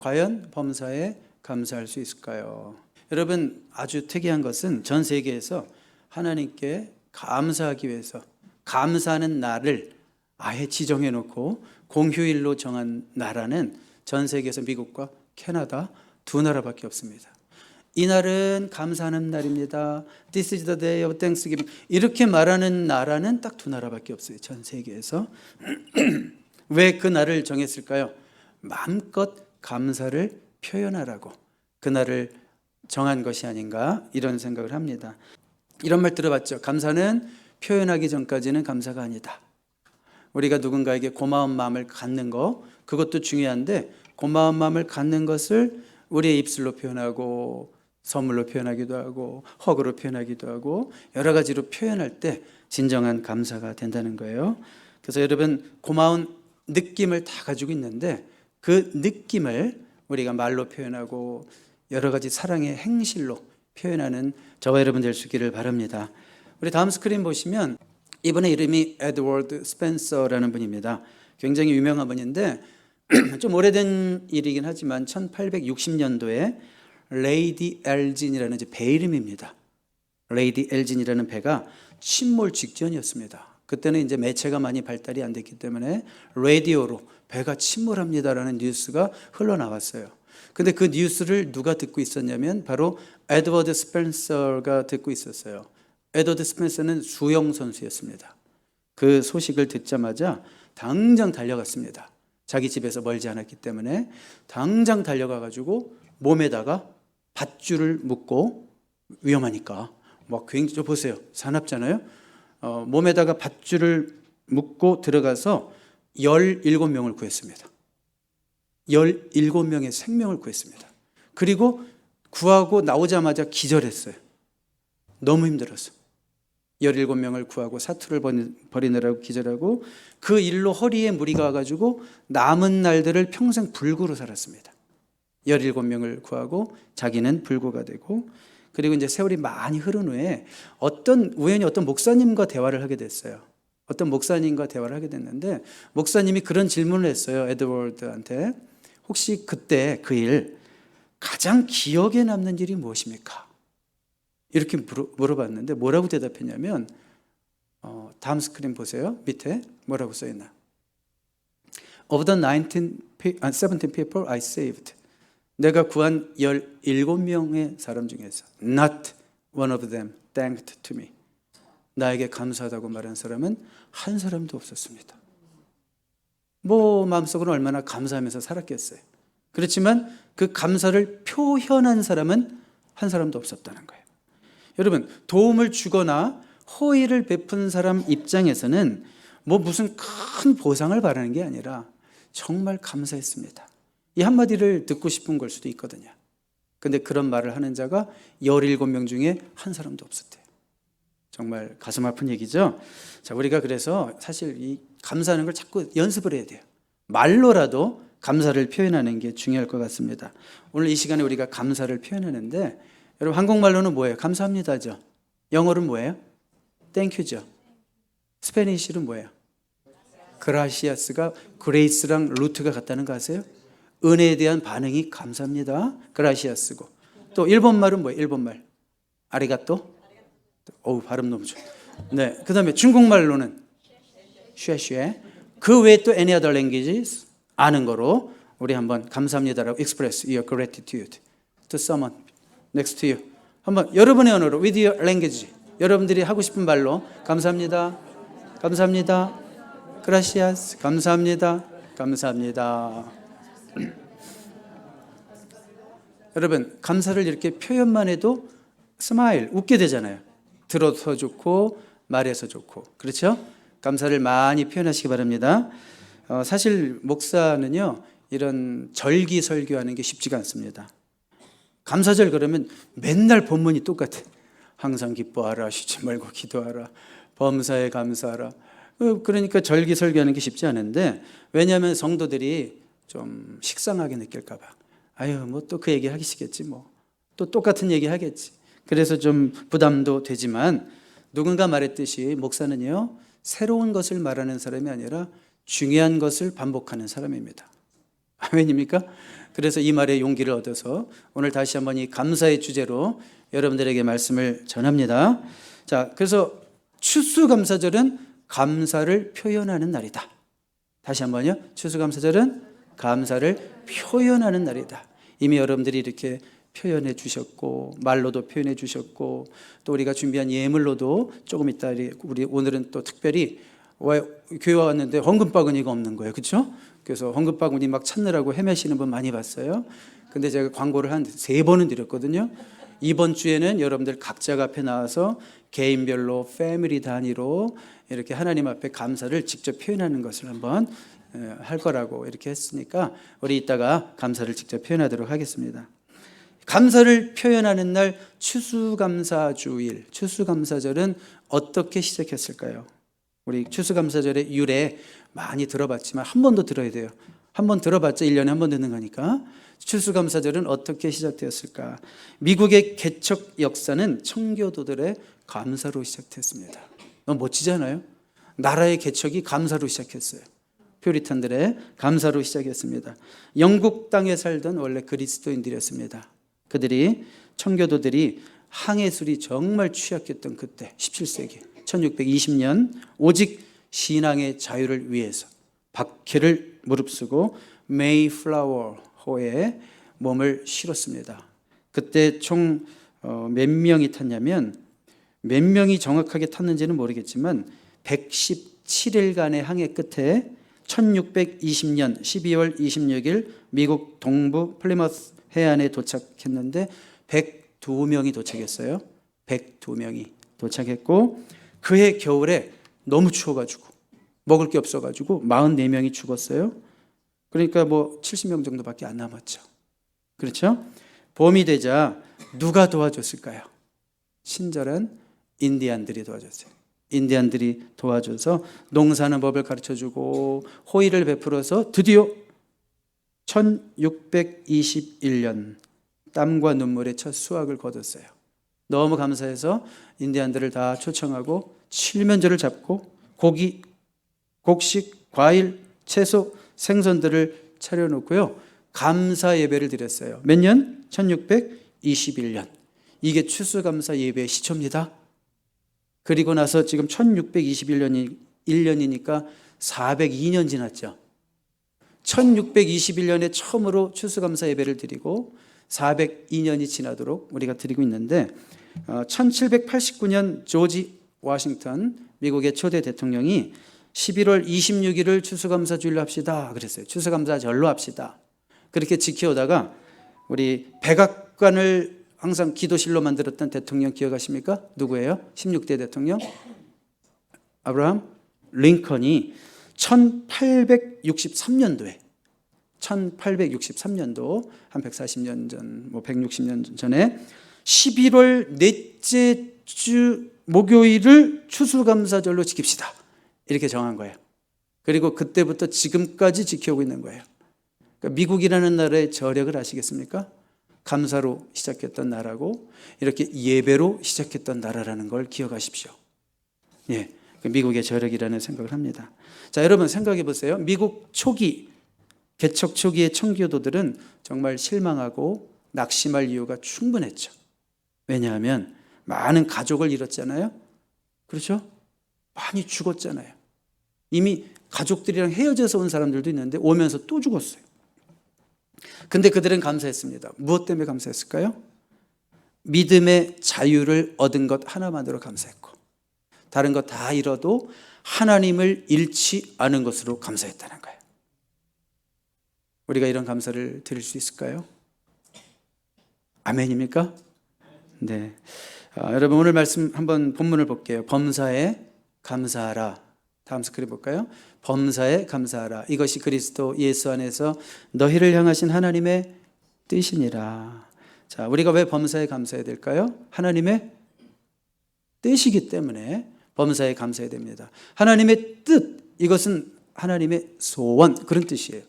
과연 범사에 감사할 수 있을까요? 여러분, 아주 특이한 것은 전 세계에서 하나님께 감사하기 위해서 감사하는 날을 아예 지정해 놓고 공휴일로 정한 나라는 전 세계에서 미국과 캐나다 두 나라밖에 없습니다. 이 날은 감사하는 날입니다. This is the day of Thanksgiving. 이렇게 말하는 나라는 딱 두 나라밖에 없어요. 전 세계에서. 왜 그 날을 정했을까요? 마음껏 감사를 표현하라고 그 날을 정한 것이 아닌가 이런 생각을 합니다. 이런 말 들어봤죠? 감사는 표현하기 전까지는 감사가 아니다. 우리가 누군가에게 고마운 마음을 갖는 거, 그것도 중요한데 고마운 마음을 갖는 것을 우리의 입술로 표현하고 선물로 표현하기도 하고 허그로 표현하기도 하고 여러 가지로 표현할 때 진정한 감사가 된다는 거예요. 그래서 여러분, 고마운 느낌을 다 가지고 있는데 그 느낌을 우리가 말로 표현하고 여러 가지 사랑의 행실로 표현하는 저와 여러분 될 수 있기를 바랍니다. 우리 다음 스크린 보시면 이분의 이름이 에드워드 스펜서라는 분입니다. 굉장히 유명한 분인데 좀 오래된 일이긴 하지만 1860년도에 레이디 엘진이라는 배 이름입니다. 레이디 엘진이라는 배가 침몰 직전이었습니다. 그때는 이제 매체가 많이 발달이 안 됐기 때문에 라디오로 배가 침몰합니다라는 뉴스가 흘러나왔어요. 근데 그 뉴스를 누가 듣고 있었냐면 바로 에드워드 스펜서가 듣고 있었어요. 에드워드 스펜서는 수영 선수였습니다. 그 소식을 듣자마자 당장 달려갔습니다. 자기 집에서 멀지 않았기 때문에 당장 달려가가지고 몸에다가 밧줄을 묶고 위험하니까 막 굉장히 저 보세요. 사납잖아요. 몸에다가 밧줄을 묶고 들어가서 17명을 구했습니다. 17명의 생명을 구했습니다. 그리고 구하고 나오자마자 기절했어요. 너무 힘들어서 17명을 구하고 사투를 벌이느라고 기절하고 그 일로 허리에 무리가 와가지고 남은 날들을 평생 불구로 살았습니다. 17명을 구하고 자기는 불구가 되고, 그리고 이제 세월이 많이 흐른 후에 우연히 어떤 목사님과 대화를 하게 됐어요. 어떤 목사님과 대화를 하게 됐는데 목사님이 그런 질문을 했어요. 에드워드한테. 혹시 그때 그 일 가장 기억에 남는 일이 무엇입니까? 이렇게 물어봤는데 뭐라고 대답했냐면 다음 스크린 보세요. 밑에 뭐라고 써있나? Of the 17 people I saved, 내가 구한 17명의 사람 중에서 not one of them thanked to me, 나에게 감사하다고 말한 사람은 한 사람도 없었습니다. 뭐 마음속으로 얼마나 감사하면서 살았겠어요. 그렇지만 그 감사를 표현한 사람은 한 사람도 없었다는 거예요. 여러분, 도움을 주거나 호의를 베푼 사람 입장에서는 뭐 무슨 큰 보상을 바라는 게 아니라 정말 감사했습니다, 이 한마디를 듣고 싶은 걸 수도 있거든요. 근데 그런 말을 하는 자가 17명 중에 한 사람도 없었대요. 정말 가슴 아픈 얘기죠. 자, 우리가 그래서 사실 이 감사하는 걸 자꾸 연습을 해야 돼요. 말로라도 감사를 표현하는 게 중요할 것 같습니다. 오늘 이 시간에 우리가 감사를 표현하는데, 여러분 한국말로는 뭐예요? 감사합니다죠. 영어로는 뭐예요? 땡큐죠. 스페니쉬는 뭐예요? 그라시아스가 그레이스랑 루트가 같다는 거 아세요? 은혜에 대한 반응이 감사합니다, 그라시아스고. 또 일본말은 뭐예요? 일본말 아리가또. 어우, 발음 너무 좋아. 네, 그 다음에 중국말로는 쉐쉐. 그 외에 또 any other languages 아는 거로 우리 한번 감사합니다라고 express your gratitude to someone next to you. 한번 여러분의 언어로 with your language, 여러분들이 하고 싶은 말로 감사합니다, 감사합니다, gracias, 감사합니다, 감사합니다. 여러분, 감사를 이렇게 표현만 해도 스마일, 웃게 되잖아요. 들어서 좋고 말해서 좋고, 그렇죠? 감사를 많이 표현하시기 바랍니다. 사실 목사는요, 이런 절기 설교하는 게 쉽지가 않습니다. 감사절 그러면 맨날 본문이 똑같아. 항상 기뻐하라, 쉬지 말고 기도하라, 범사에 감사하라. 그러니까 절기 설교하는 게 쉽지 않은데, 왜냐하면 성도들이 좀 식상하게 느낄까 봐. 아유, 뭐 또 그 얘기 하시겠지, 뭐 또 똑같은 얘기 하겠지. 그래서 좀 부담도 되지만, 누군가 말했듯이 목사는요, 새로운 것을 말하는 사람이 아니라 중요한 것을 반복하는 사람입니다. 아멘입니까? 그래서 이 말에 용기를 얻어서 오늘 다시 한번 이 감사의 주제로 여러분들에게 말씀을 전합니다. 자, 그래서 추수감사절은 감사를 표현하는 날이다. 다시 한번요. 추수감사절은 감사를 표현하는 날이다. 이미 여러분들이 이렇게 표현해 주셨고 말로도 표현해 주셨고 또 우리가 준비한 예물로도 조금 이따 우리 오늘은 또 특별히 교회 왔는데 헌금바구니가 없는 거예요. 그렇죠? 그래서 헌금바구니 막 찾느라고 헤매시는 분 많이 봤어요. 근데 제가 광고를 한 3번은 드렸거든요. 이번 주에는 여러분들 각자가 앞에 나와서 개인별로 패밀리 단위로 이렇게 하나님 앞에 감사를 직접 표현하는 것을 한번 할 거라고 이렇게 했으니까 우리 이따가 감사를 직접 표현하도록 하겠습니다. 감사를 표현하는 날 추수감사주일, 추수감사절은 어떻게 시작했을까요? 우리 추수감사절의 유래 많이 들어봤지만 한 번 더 들어야 돼요. 한 번 들어봤자 1년에 한 번 듣는 거니까. 추수감사절은 어떻게 시작되었을까? 미국의 개척 역사는 청교도들의 감사로 시작됐습니다. 너무 멋지잖아요? 나라의 개척이 감사로 시작했어요. 퓨리탄들의 감사로 시작했습니다. 영국 땅에 살던 원래 그리스도인들이었습니다. 그들이 청교도들이 항해술이 정말 취약했던 그때 17세기 1620년 오직 신앙의 자유를 위해서 박해를 무릅쓰고 메이플라워호에 몸을 실었습니다. 그때 총 몇 명이 탔냐면 몇 명이 정확하게 탔는지는 모르겠지만 117일간의 항해 끝에 1620년 12월 26일 미국 동부 플리머스 해안에 도착했는데 102명이 도착했어요. 102명이 도착했고 그해 겨울에 너무 추워가지고 먹을 게 없어가지고 44명이 죽었어요. 그러니까 뭐 70명 정도밖에 안 남았죠. 그렇죠? 봄이 되자 누가 도와줬을까요? 친절한 인디안들이 도와줬어요. 인디안들이 도와줘서 농사하는 법을 가르쳐주고 호의를 베풀어서 드디어 1621년 땀과 눈물의 첫 수확을 거뒀어요. 너무 감사해서 인디안들을 다 초청하고 칠면조를 잡고 고기, 곡식, 과일, 채소, 생선들을 차려놓고요. 감사 예배를 드렸어요. 몇 년? 1621년. 이게 추수감사 예배의 시초입니다. 그리고 나서 지금 1621년이니까 402년 지났죠. 1621년에 처음으로 추수감사 예배를 드리고 402년이 지나도록 우리가 드리고 있는데 1789년 조지 워싱턴 미국의 초대 대통령이 11월 26일을 추수감사주일로 합시다 그랬어요. 추수감사절로 합시다. 그렇게 지켜오다가 우리 백악관을 항상 기도실로 만들었던 대통령 기억하십니까? 누구예요? 16대 대통령 아브라함 링컨이 1863년도에 1863년도 한 140년 전, 뭐 160년 전에 11월 넷째 주 목요일을 추수감사절로 지킵시다. 이렇게 정한 거예요. 그리고 그때부터 지금까지 지켜오고 있는 거예요. 그러니까 미국이라는 나라의 저력을 아시겠습니까? 감사로 시작했던 나라고 이렇게 예배로 시작했던 나라라는 걸 기억하십시오. 예, 미국의 저력이라는 생각을 합니다. 자, 여러분 생각해 보세요. 미국 초기 개척 초기의 청교도들은 정말 실망하고 낙심할 이유가 충분했죠. 왜냐하면 많은 가족을 잃었잖아요. 그렇죠? 많이 죽었잖아요. 이미 가족들이랑 헤어져서 온 사람들도 있는데 오면서 또 죽었어요. 근데 그들은 감사했습니다. 무엇 때문에 감사했을까요? 믿음의 자유를 얻은 것 하나만으로 감사했고 다른 것 다 잃어도 하나님을 잃지 않은 것으로 감사했다는 거예요. 우리가 이런 감사를 드릴 수 있을까요? 아멘입니까? 네. 여러분 오늘 말씀 한번 본문을 볼게요. 범사에 감사하라. 다음 스크린 볼까요? 범사에 감사하라. 이것이 그리스도 예수 안에서 너희를 향하신 하나님의 뜻이니라. 자, 우리가 왜 범사에 감사해야 될까요? 하나님의 뜻이기 때문에 범사에 감사해야 됩니다. 하나님의 뜻, 이것은 하나님의 소원, 그런 뜻이에요.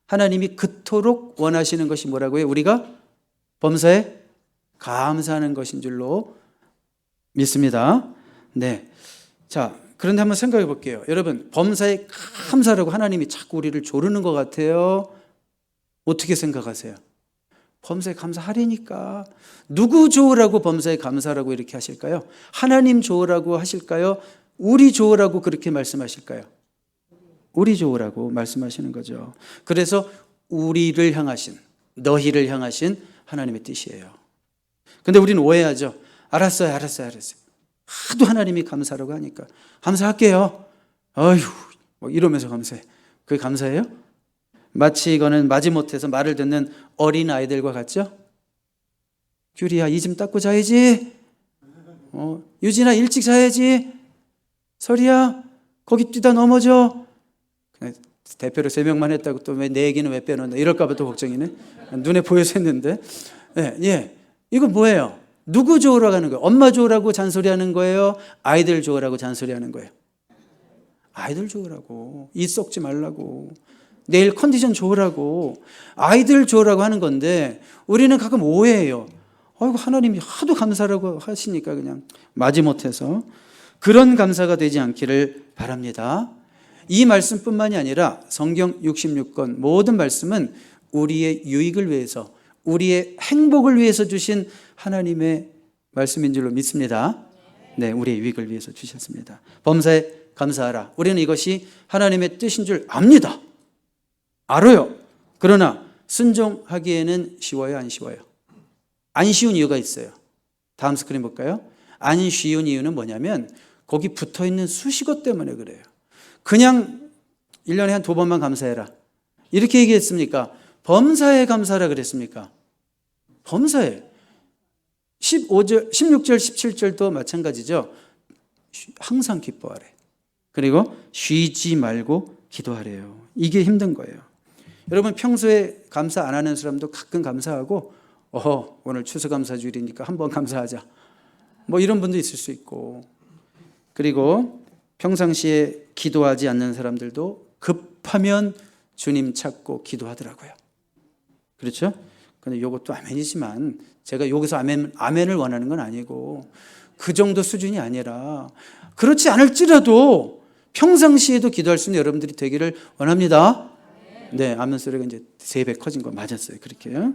하나님이 그토록 원하시는 것이 뭐라고요? 우리가 범사에 감사하는 것인 줄로 믿습니다. 네. 자, 그런데 한번 생각해 볼게요. 여러분, 범사에 감사라고 하나님이 자꾸 우리를 조르는 것 같아요? 어떻게 생각하세요? 범사에 감사하리니까. 누구 좋으라고 범사에 감사라고 이렇게 하실까요? 하나님 좋으라고 하실까요? 우리 좋으라고 그렇게 말씀하실까요? 우리 좋으라고 말씀하시는 거죠. 그래서 우리를 향하신, 너희를 향하신 하나님의 뜻이에요. 근데 우리는 오해하죠. 알았어요. 하도 하나님이 감사라고 하니까 감사할게요. 어휴, 뭐 이러면서 감사해. 그게 감사해요? 마치 이거는 마지못해서 말을 듣는 어린 아이들과 같죠? 규리야, 이 좀 닦고 자야지. 유진아, 일찍 자야지. 설이야, 거기 뛰다 넘어져. 대표로 3명만 했다고 또 왜 내 얘기는 왜 빼놓나 이럴까봐 또 걱정이네. 눈에 보여서 했는데. 예. 이거 뭐예요? 누구 좋으라고 하는 거예요? 엄마 좋으라고 잔소리하는 거예요? 아이들 좋으라고 잔소리하는 거예요? 아이들 좋으라고. 이 썩지 말라고. 내일 컨디션 좋으라고. 아이들 좋으라고 하는 건데 우리는 가끔 오해해요. 아이고, 하나님이 하도 감사라고 하시니까 그냥 마지못해서. 그런 감사가 되지 않기를 바랍니다. 이 말씀뿐만이 아니라 성경 66권 모든 말씀은 우리의 유익을 위해서, 우리의 행복을 위해서 주신 하나님의 말씀인 줄로 믿습니다. 네, 우리의 유익을 위해서 주셨습니다. 범사에 감사하라. 우리는 이것이 하나님의 뜻인 줄 압니다. 알아요. 그러나 순종하기에는 쉬워요, 안 쉬워요? 안 쉬운 이유가 있어요. 다음 스크린 볼까요? 안 쉬운 이유는 뭐냐면 거기 붙어있는 수식어 때문에 그래요. 그냥 1년에 한 2번만 감사해라 이렇게 얘기했습니까? 범사에 감사하라 그랬습니까? 범사에. 16절 17절도 마찬가지죠. 항상 기뻐하래. 그리고 쉬지 말고 기도하래요. 이게 힘든 거예요. 여러분, 평소에 감사 안 하는 사람도 가끔 감사하고 오늘 추수감사주일이니까 한번 감사하자 뭐 이런 분도 있을 수 있고, 그리고 평상시에 기도하지 않는 사람들도 급하면 주님 찾고 기도하더라고요. 그렇죠? 근데 이것도 아멘이지만 제가 여기서 아멘을 원하는 건 아니고 그 정도 수준이 아니라, 그렇지 않을지라도 평상시에도 기도할 수 있는 여러분들이 되기를 원합니다. 네, 아멘 소리가 이제 3배 커진 거 맞았어요. 그렇게요.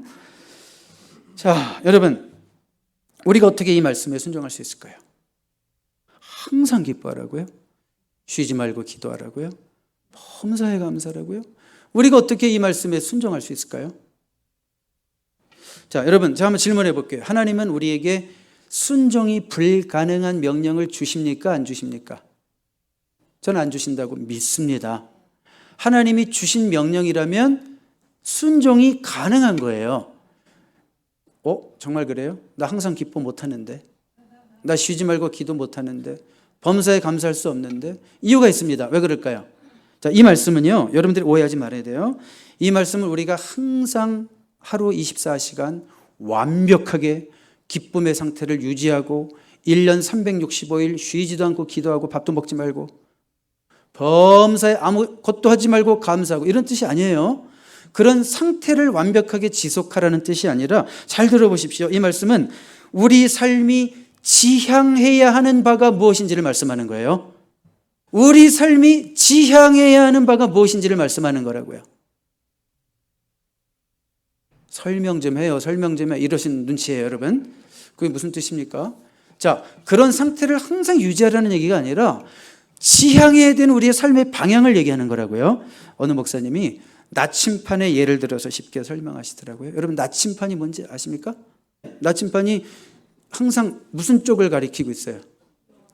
자, 여러분, 우리가 어떻게 이 말씀에 순종할 수 있을까요? 항상 기뻐하라고요? 쉬지 말고 기도하라고요? 범사에 감사라고요? 우리가 어떻게 이 말씀에 순종할 수 있을까요? 자, 여러분, 제가 한번 질문해 볼게요. 하나님은 우리에게 순종이 불가능한 명령을 주십니까? 안 주십니까? 저는 안 주신다고 믿습니다. 하나님이 주신 명령이라면 순종이 가능한 거예요. 정말 그래요? 나 항상 기뻐 못하는데, 나 쉬지 말고 기도 못하는데, 범사에 감사할 수 없는데. 이유가 있습니다. 왜 그럴까요? 자, 이 말씀은요, 여러분들이 오해하지 말아야 돼요. 이 말씀을 우리가 항상 하루 24시간 완벽하게 기쁨의 상태를 유지하고 1년 365일 쉬지도 않고 기도하고 밥도 먹지 말고 범사에 아무것도 하지 말고 감사하고 이런 뜻이 아니에요. 그런 상태를 완벽하게 지속하라는 뜻이 아니라, 잘 들어보십시오. 이 말씀은 우리 삶이 지향해야 하는 바가 무엇인지를 말씀하는 거예요. 우리 삶이 지향해야 하는 바가 무엇인지를 말씀하는 거라고요. 설명 좀 해요. 이러신 눈치예요, 여러분. 그게 무슨 뜻입니까? 자, 그런 상태를 항상 유지하라는 얘기가 아니라 지향해야 되는 우리의 삶의 방향을 얘기하는 거라고요. 어느 목사님이 나침판의 예를 들어서 쉽게 설명하시더라고요. 여러분, 나침판이 뭔지 아십니까? 나침판이 항상 무슨 쪽을 가리키고 있어요?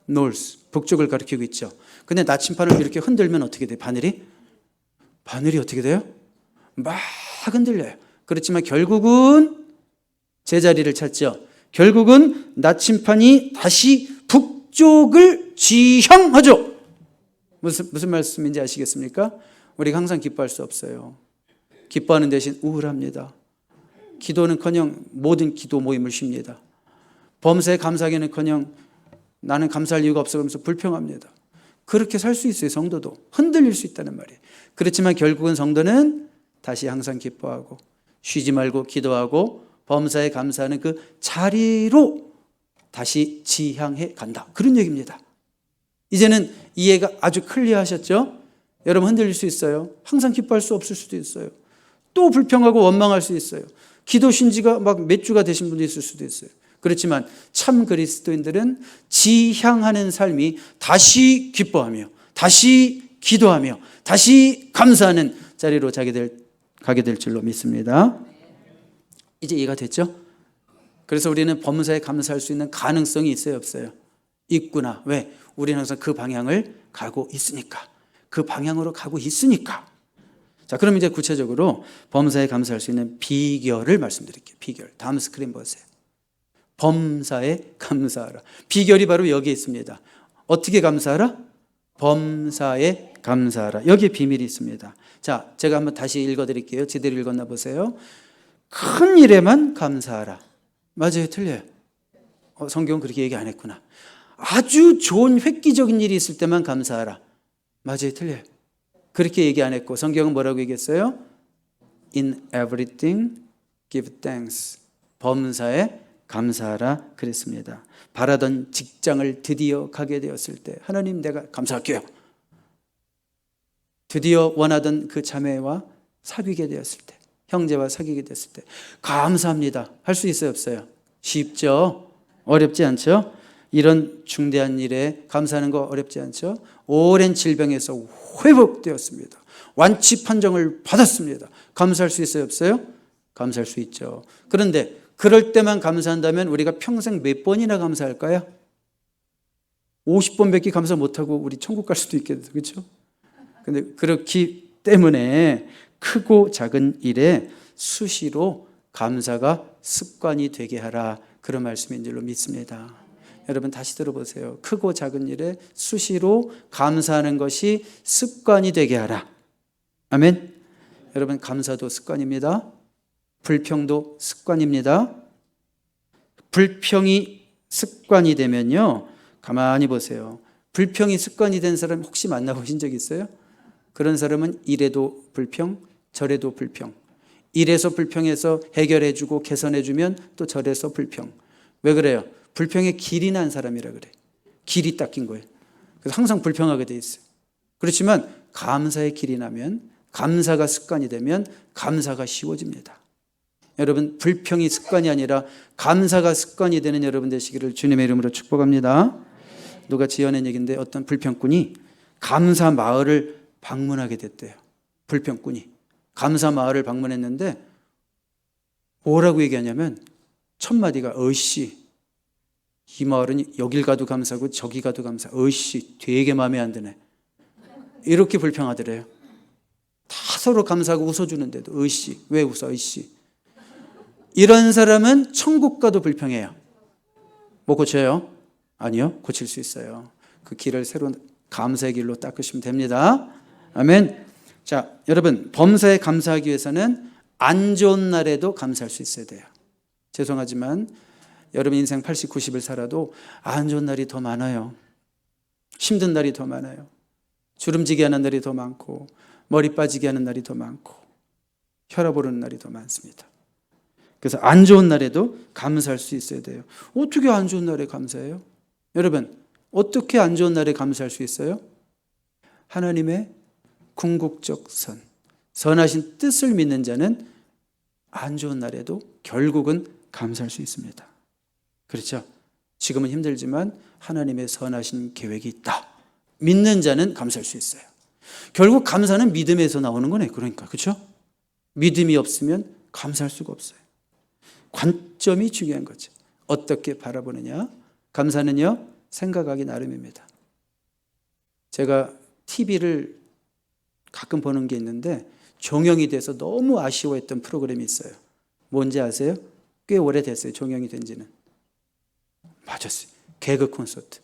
North, 북쪽을 가리키고 있죠. 근데 나침판을 이렇게 흔들면 어떻게 돼요? 바늘이 어떻게 돼요? 막 흔들려요. 그렇지만 결국은 제자리를 찾죠. 결국은 나침판이 다시 북쪽을 지향하죠. 무슨 말씀인지 아시겠습니까? 우리가 항상 기뻐할 수 없어요. 기뻐하는 대신 우울합니다. 기도는커녕 모든 기도 모임을 쉽니다. 범사에 감사하기는커녕 나는 감사할 이유가 없어 그러면서 불평합니다. 그렇게 살 수 있어요. 성도도 흔들릴 수 있다는 말이에요. 그렇지만 결국은 성도는 다시 항상 기뻐하고 쉬지 말고 기도하고 범사에 감사하는 그 자리로 다시 지향해 간다. 그런 얘기입니다. 이제는 이해가 아주 클리어하셨죠? 여러분, 흔들릴 수 있어요. 항상 기뻐할 수 없을 수도 있어요. 또 불평하고 원망할 수 있어요. 기도신 지가 막 몇 주가 되신 분도 있을 수도 있어요. 그렇지만 참 그리스도인들은 지향하는 삶이 다시 기뻐하며 다시 기도하며 다시 감사하는 자리로 가게 될 줄로 믿습니다. 이제 이해가 됐죠? 그래서 우리는 범사에 감사할 수 있는 가능성이 있어요, 없어요? 있구나. 왜? 우리는 항상 그 방향을 가고 있으니까. 그 방향으로 가고 있으니까. 자, 그럼 이제 구체적으로 범사에 감사할 수 있는 비결을 말씀드릴게요. 비결. 다음 스크린 보세요. 범사에 감사하라. 비결이 바로 여기에 있습니다. 어떻게 감사하라? 범사에 감사하라. 여기에 비밀이 있습니다. 자, 제가 한번 다시 읽어드릴게요. 제대로 읽었나 보세요. 큰 일에만 감사하라. 맞아요, 틀려요? 성경은 그렇게 얘기 안 했구나. 아주 좋은 획기적인 일이 있을 때만 감사하라. 맞아요, 틀려요? 그렇게 얘기 안 했고 성경은 뭐라고 얘기했어요? In everything give thanks. 범사에 감사하라 그랬습니다. 바라던 직장을 드디어 가게 되었을 때 하나님 내가 감사할게요. 드디어 원하던 그 자매와 사귀게 되었을 때, 형제와 사귀게 됐을 때 감사합니다. 할 수 있어요, 없어요? 쉽죠? 어렵지 않죠? 이런 중대한 일에 감사하는 거 어렵지 않죠? 오랜 질병에서 회복되었습니다. 완치 판정을 받았습니다. 감사할 수 있어요, 없어요? 감사할 수 있죠. 그런데 그럴 때만 감사한다면 우리가 평생 몇 번이나 감사할까요? 50번밖에 감사 못하고 우리 천국 갈 수도 있겠죠. 그렇죠? 근데 그렇기 때문에 크고 작은 일에 수시로 감사가 습관이 되게 하라. 그런 말씀인 줄로 믿습니다. 여러분 다시 들어보세요. 크고 작은 일에 수시로 감사하는 것이 습관이 되게 하라. 아멘. 여러분 감사도 습관입니다. 불평도 습관입니다. 불평이 습관이 되면요. 가만히 보세요. 불평이 습관이 된 사람 혹시 만나보신 적 있어요? 그런 사람은 이래도 불평, 저래도 불평. 이래서 불평해서 해결해주고 개선해주면 또 저래서 불평. 왜 그래요? 불평에 길이 난 사람이라 그래. 길이 닦인 거예요. 그래서 항상 불평하게 돼 있어요. 그렇지만 감사의 길이 나면, 감사가 습관이 되면 감사가 쉬워집니다. 여러분 불평이 습관이 아니라 감사가 습관이 되는 여러분 되시기를 주님의 이름으로 축복합니다. 누가 지어낸 얘기인데 어떤 불평꾼이 감사 마을을 방문하게 됐대요. 불평꾼이 감사 마을을 방문했는데 뭐라고 얘기하냐면 첫 마디가 어이씨, 이 마을은 여길 가도 감사고 저기 가도 감사. 어이씨 되게 마음에 안 드네. 이렇게 불평하더래요. 다 서로 감사하고 웃어주는데도 어이씨 왜 웃어 어이씨. 이런 사람은 천국 가도 불평해요. 못 고쳐요? 아니요, 고칠 수 있어요. 그 길을 새로운 감사의 길로 닦으시면 됩니다. 아멘. 자, 여러분 범사에 감사하기 위해서는 안 좋은 날에도 감사할 수 있어야 돼요. 죄송하지만 여러분 인생 80, 90을 살아도 안 좋은 날이 더 많아요. 힘든 날이 더 많아요. 주름지게 하는 날이 더 많고 머리 빠지게 하는 날이 더 많고 혈압 오르는 날이 더 많습니다. 그래서 안 좋은 날에도 감사할 수 있어야 돼요. 어떻게 안 좋은 날에 감사해요? 여러분 어떻게 안 좋은 날에 감사할 수 있어요? 하나님의 궁극적 선하신 뜻을 믿는 자는 안 좋은 날에도 결국은 감사할 수 있습니다. 그렇죠? 지금은 힘들지만 하나님의 선하신 계획이 있다. 믿는 자는 감사할 수 있어요. 결국 감사는 믿음에서 나오는 거네. 그러니까 그렇죠? 믿음이 없으면 감사할 수가 없어요. 관점이 중요한 거죠. 어떻게 바라보느냐. 감사는요 생각하기 나름입니다. 제가 TV를 가끔 보는 게 있는데 종영이 돼서 너무 아쉬워했던 프로그램이 있어요. 뭔지 아세요? 꽤 오래됐어요. 종영이 된 지는. 맞았어요. 개그 콘서트.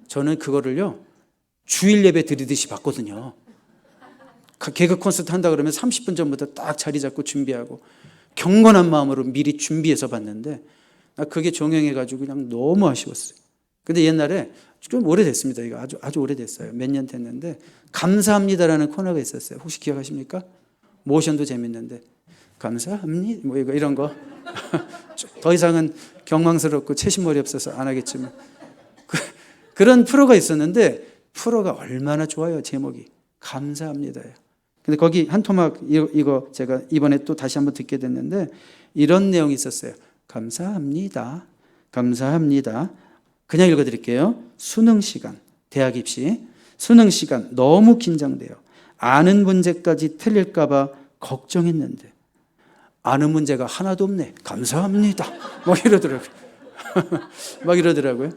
저는 그거를요 주일 예배 드리듯이 봤거든요. 개그 콘서트 한다 그러면 30분 전부터 딱 자리 잡고 준비하고 경건한 마음으로 미리 준비해서 봤는데 그게 종영해가지고 그냥 너무 아쉬웠어요. 근데 옛날에 좀 오래됐습니다. 이거 아주 오래됐어요. 몇 년 됐는데 감사합니다라는 코너가 있었어요. 혹시 기억하십니까? 모션도 재밌는데 감사합니다 뭐 이런 거 더 이상은 경망스럽고 채신머리 없어서 안 하겠지만 그런 프로가 있었는데 프로가 얼마나 좋아요. 제목이 감사합니다예요. 근데 거기 한 토막 이거 제가 이번에 또 다시 한번 듣게 됐는데 이런 내용이 있었어요. 감사합니다. 감사합니다. 그냥 읽어드릴게요. 수능 시간, 대학 입시 수능 시간 너무 긴장돼요. 아는 문제까지 틀릴까봐 걱정했는데 아는 문제가 하나도 없네. 감사합니다. 막 이러더라고요. 막 이러더라고요.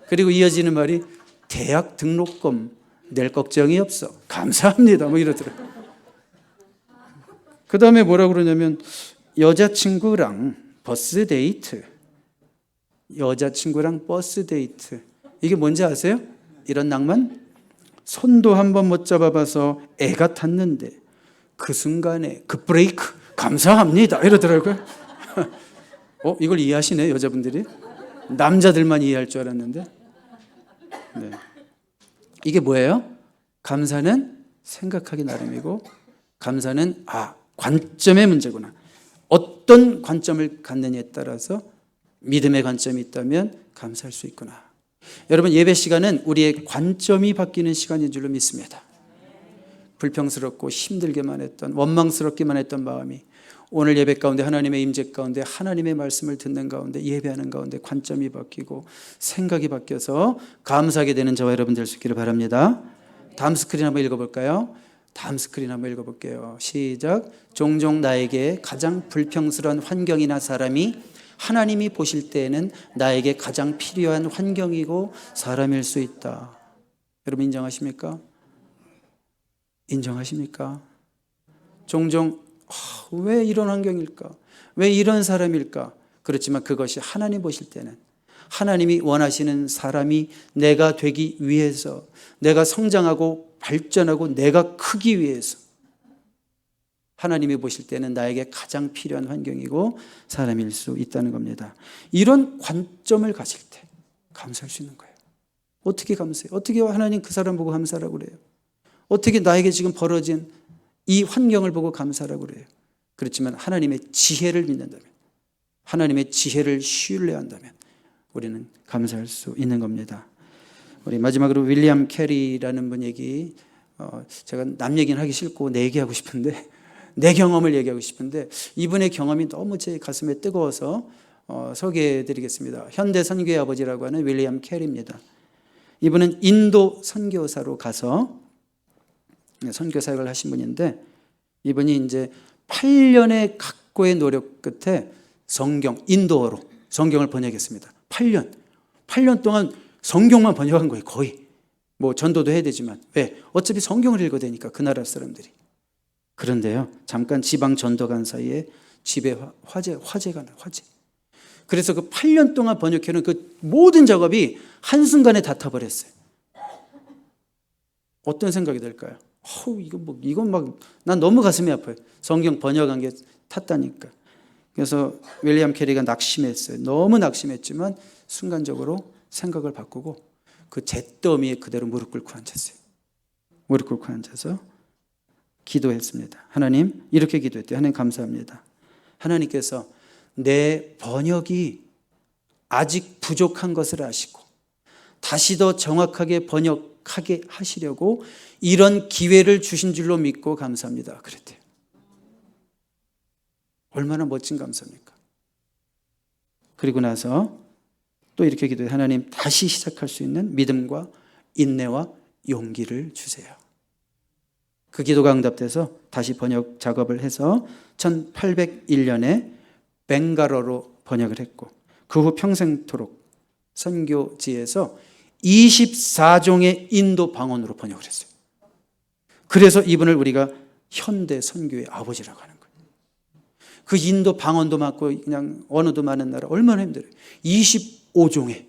그리고 이어지는 말이 대학 등록금 낼 걱정이 없어. 감사합니다. 막 이러더라고요. 그 다음에 뭐라 그러냐면 여자친구랑 버스 데이트. 여자친구랑 버스 데이트. 이게 뭔지 아세요? 이런 낭만? 손도 한번 못 잡아봐서 애가 탔는데 그 순간에 그 브레이크 감사합니다 이러더라고요. 이걸 이해하시네 여자분들이. 남자들만 이해할 줄 알았는데. 네. 이게 뭐예요? 감사는 생각하기 나름이고 감사는 관점의 문제구나. 어떤 관점을 갖느냐에 따라서 믿음의 관점이 있다면 감사할 수 있구나. 여러분 예배 시간은 우리의 관점이 바뀌는 시간인 줄로 믿습니다. 불평스럽고 힘들게만 했던 원망스럽기만 했던 마음이 오늘 예배 가운데 하나님의 임재 가운데 하나님의 말씀을 듣는 가운데 예배하는 가운데 관점이 바뀌고 생각이 바뀌어서 감사하게 되는 저와 여러분 될 수 있기를 바랍니다. 다음 스크린 한번 읽어볼까요? 다음 스크린 한번 읽어볼게요. 시작. 종종 나에게 가장 불평스러운 환경이나 사람이 하나님이 보실 때에는 나에게 가장 필요한 환경이고 사람일 수 있다. 여러분 인정하십니까? 인정하십니까? 종종 왜 이런 환경일까? 왜 이런 사람일까? 그렇지만 그것이 하나님 보실 때는 하나님이 원하시는 사람이 내가 되기 위해서 내가 성장하고 발전하고 내가 크기 위해서 하나님이 보실 때는 나에게 가장 필요한 환경이고 사람일 수 있다는 겁니다. 이런 관점을 가질 때 감사할 수 있는 거예요. 어떻게 감사해요? 어떻게 하나님 그 사람 보고 감사하라고 그래요? 어떻게 나에게 지금 벌어진 이 환경을 보고 감사하라고 그래요? 그렇지만 하나님의 지혜를 믿는다면 하나님의 지혜를 신뢰한다면 우리는 감사할 수 있는 겁니다. 우리 마지막으로 윌리엄 캐리라는 분 얘기 제가 남 얘기는 하기 싫고 내 얘기하고 싶은데 내 경험을 얘기하고 싶은데 이분의 경험이 너무 제 가슴에 뜨거워서 소개해드리겠습니다. 현대 선교의 아버지라고 하는 윌리엄 캐리입니다. 이분은 인도 선교사로 가서 선교 사역을 하신 분인데 이분이 이제 8년의 각고의 노력 끝에 인도어로 성경을 번역했습니다. 8년 동안 성경만 번역한 거예요. 거의 뭐 전도도 해야 되지만 왜? 어차피 성경을 읽어야 되니까 그 나라 사람들이. 그런데요 잠깐 지방 전도 간 사이에 집에 화재가 나요. 화재. 그래서 그 8년 동안 번역해놓은 그 모든 작업이 한순간에 다 타버렸어요. 어떤 생각이 들까요? 이건 막 난 너무 가슴이 아파요. 성경 번역한 게 탔다니까. 그래서 윌리엄 캐리가 낙심했어요. 너무 낙심했지만 순간적으로 생각을 바꾸고 그 잿더미에 그대로 무릎 꿇고 앉았어요. 무릎 꿇고 앉아서 기도했습니다. 하나님, 이렇게 기도했대요. 하나님 감사합니다. 하나님께서 내 번역이 아직 부족한 것을 아시고 다시 더 정확하게 번역하게 하시려고 이런 기회를 주신 줄로 믿고 감사합니다. 그랬대요. 얼마나 멋진 감사입니까? 그리고 나서 또 이렇게 기도해요. 하나님, 다시 시작할 수 있는 믿음과 인내와 용기를 주세요. 그 기도가 응답돼서 다시 번역 작업을 해서 1801년에 벵갈어로 번역을 했고 그 후 평생토록 선교지에서 24종의 인도 방언으로 번역을 했어요. 그래서 이분을 우리가 현대 선교의 아버지라고 하는 거예요. 그 인도 방언도 많고 그냥 언어도 많은 나라 얼마나 힘들어요. 25종의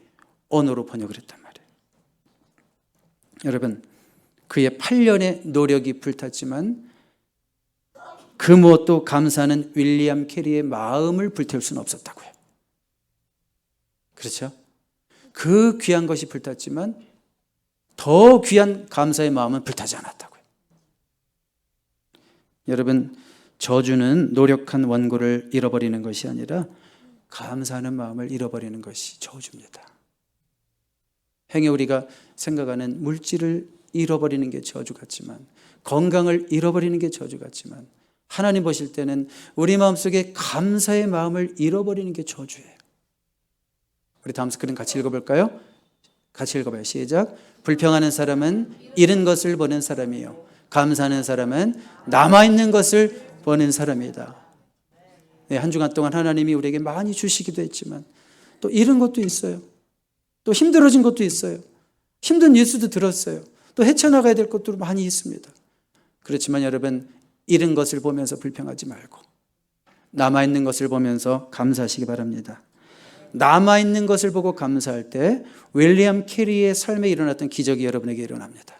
언어로 번역을 했단 말이에요. 여러분, 그의 8년의 노력이 불탔지만 그 무엇도 감사하는 윌리엄 캐리의 마음을 불태울 수는 없었다고요. 그렇죠? 그 귀한 것이 불탔지만 더 귀한 감사의 마음은 불타지 않았다고요. 여러분, 저주는 노력한 원고를 잃어버리는 것이 아니라 감사하는 마음을 잃어버리는 것이 저주입니다. 행여 우리가 생각하는 물질을 잃어버리는 게 저주 같지만, 건강을 잃어버리는 게 저주 같지만, 하나님 보실 때는 우리 마음속에 감사의 마음을 잃어버리는 게 저주예요. 우리 다음 스크린 같이 읽어볼까요? 같이 읽어봐요. 시작. 불평하는 사람은 잃은 것을 보는 사람이요, 감사하는 사람은 남아있는 것을 보는 사람이다. 네, 한 주간 동안 하나님이 우리에게 많이 주시기도 했지만 또 잃은 것도 있어요. 또 힘들어진 것도 있어요. 힘든 뉴스도 들었어요. 또 헤쳐나가야 될 것도 많이 있습니다. 그렇지만 여러분, 잃은 것을 보면서 불평하지 말고 남아있는 것을 보면서 감사하시기 바랍니다. 남아있는 것을 보고 감사할 때 윌리엄 캐리의 삶에 일어났던 기적이 여러분에게 일어납니다.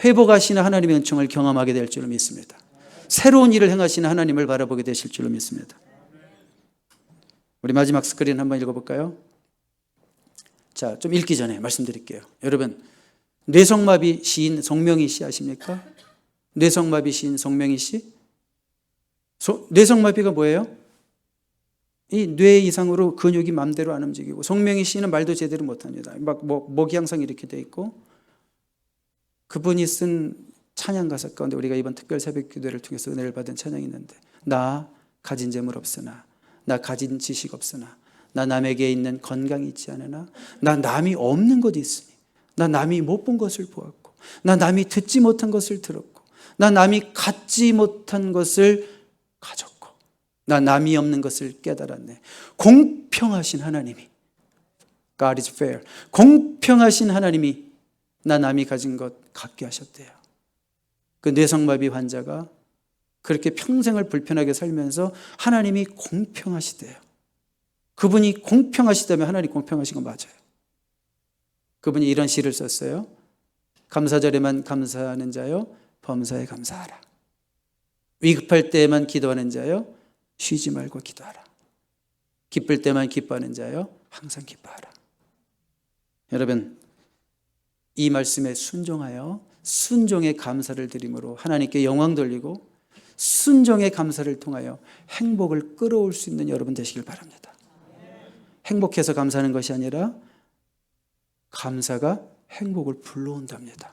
회복하시는 하나님의 은총을 경험하게 될 줄로 믿습니다. 새로운 일을 행하시는 하나님을 바라보게 되실 줄로 믿습니다. 우리 마지막 스크린 한번 읽어볼까요? 자, 좀 읽기 전에 말씀드릴게요. 여러분, 뇌성마비 시인 송명희 씨 아십니까? 뇌성마비 시인 송명희 씨? 뇌성마비가 뭐예요? 이 뇌 이상으로 근육이 마음대로 안 움직이고, 송명희 씨는 말도 제대로 못합니다. 막 목이 항상 이렇게 돼 있고, 그분이 쓴 찬양 가사 가운데 우리가 이번 특별 새벽 기도를 통해서 은혜를 받은 찬양이 있는데, 나 가진 재물 없으나, 나 가진 지식 없으나, 나 남에게 있는 건강이 있지 않으나, 나 남이 없는 것이 있으니, 나 남이 못 본 것을 보았고, 나 남이 듣지 못한 것을 들었고, 나 남이 갖지 못한 것을 가졌고, 나 남이 없는 것을 깨달았네. 공평하신 하나님이, God is fair, 공평하신 하나님이 나 남이 가진 것 갖게 하셨대요. 그 뇌성마비 환자가 그렇게 평생을 불편하게 살면서 하나님이 공평하시대요. 그분이 공평하시다면 하나님 공평하신 건 맞아요. 그분이 이런 시를 썼어요. 감사절에만 감사하는 자여 범사에 감사하라. 위급할 때에만 기도하는 자여 쉬지 말고 기도하라. 기쁠 때만 기뻐하는 자여 항상 기뻐하라. 여러분, 이 말씀에 순종하여 순종의 감사를 드림으로 하나님께 영광 돌리고 순종의 감사를 통하여 행복을 끌어올 수 있는 여러분 되시길 바랍니다. 행복해서 감사하는 것이 아니라 감사가 행복을 불러온답니다.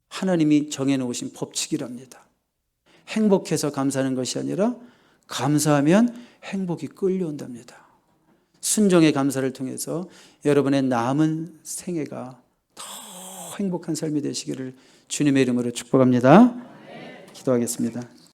하나님이 정해놓으신 법칙이랍니다. 행복해서 감사하는 것이 아니라 감사하면 행복이 끌려온답니다. 순종의 감사를 통해서 여러분의 남은 생애가 더 행복한 삶이 되시기를 주님의 이름으로 축복합니다. 기도하겠습니다.